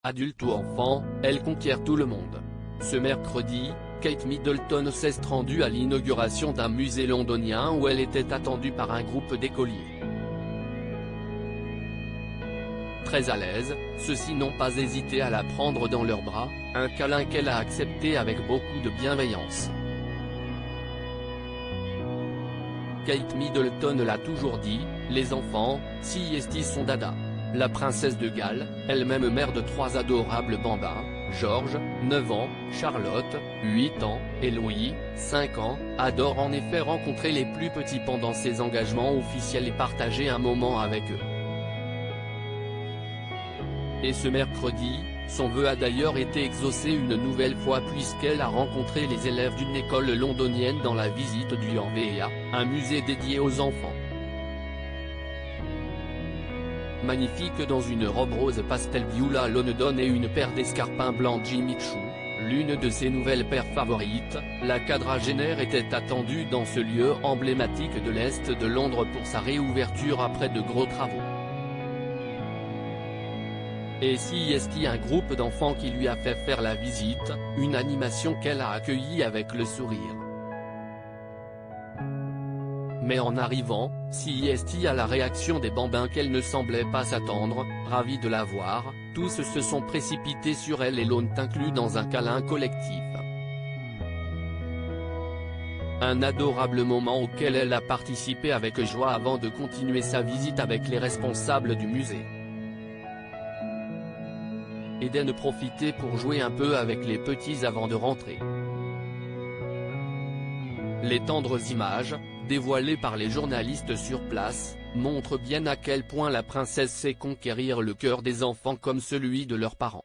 Adulte ou enfant, elle conquiert tout le monde. Ce mercredi, Kate Middleton s'est rendue à l'inauguration d'un musée londonien où elle était attendue par un groupe d'écoliers. Très à l'aise, ceux-ci n'ont pas hésité à la prendre dans leurs bras, un câlin qu'elle a accepté avec beaucoup de bienveillance. Kate Middleton l'a toujours dit, les enfants, CST sont dada. La princesse de Galles, elle-même mère de 3 adorables bambins, George, 9 ans, Charlotte, 8 ans, et Louis, 5 ans, adore en effet rencontrer les plus petits pendant ses engagements officiels et partager un moment avec eux. Et ce mercredi, son vœu a d'ailleurs été exaucé une nouvelle fois puisqu'elle a rencontré les élèves d'une école londonienne dans la visite du RVA, un musée dédié aux enfants. Magnifique dans une robe rose pastel viola London et une paire d'escarpins blancs Jimmy Choo, l'une de ses nouvelles paires favorites, la quadragénaire était attendue dans ce lieu emblématique de l'Est de Londres pour sa réouverture après de gros travaux. Et CST, un groupe d'enfants qui lui a fait faire la visite, une animation qu'elle a accueillie avec le sourire. Mais en arrivant, CST a la réaction des bambins qu'elle ne semblait pas s'attendre, ravis de la voir, tous se sont précipités sur elle et l'ont inclus dans un câlin collectif. Un adorable moment auquel elle a participé avec joie avant de continuer sa visite avec les responsables du musée. Eden profitait pour jouer un peu avec les petits avant de rentrer. Les tendres images, dévoilées par les journalistes sur place, montrent bien à quel point la princesse sait conquérir le cœur des enfants comme celui de leurs parents.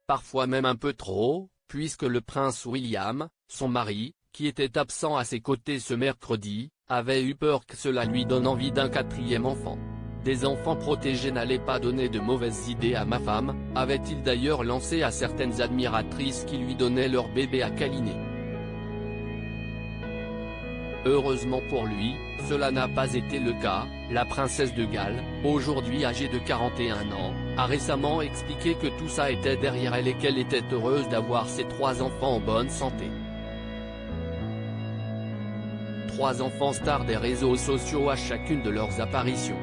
Parfois même un peu trop, puisque le prince William, son mari, qui était absent à ses côtés ce mercredi, avait eu peur que cela lui donne envie d'un 4e enfant. Des enfants protégés n'allaient pas donner de mauvaises idées à ma femme, avait-il d'ailleurs lancé à certaines admiratrices qui lui donnaient leur bébé à câliner. Heureusement pour lui, cela n'a pas été le cas, la princesse de Galles, aujourd'hui âgée de 41 ans, a récemment expliqué que tout ça était derrière elle et qu'elle était heureuse d'avoir ses 3 enfants en bonne santé. 3 enfants stars des réseaux sociaux à chacune de leurs apparitions.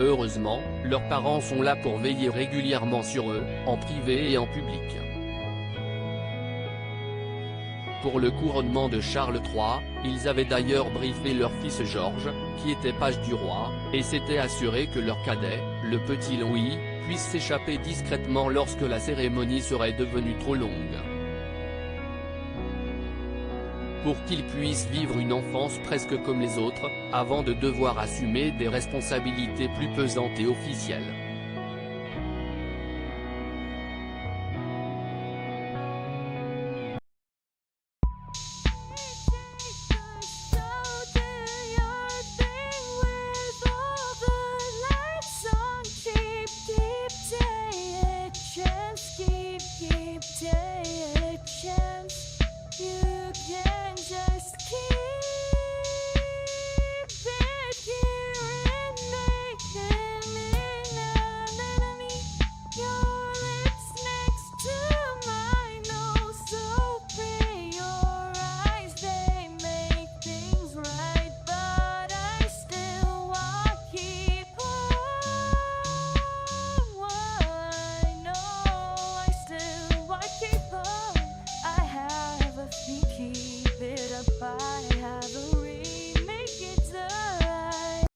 Heureusement, leurs parents sont là pour veiller régulièrement sur eux, en privé et en public. Pour le couronnement de Charles III, ils avaient d'ailleurs briefé leur fils George, qui était page du roi, et s'étaient assurés que leur cadet, le petit Louis, puisse s'échapper discrètement lorsque la cérémonie serait devenue trop longue. Pour qu'il puisse vivre une enfance presque comme les autres, avant de devoir assumer des responsabilités plus pesantes et officielles.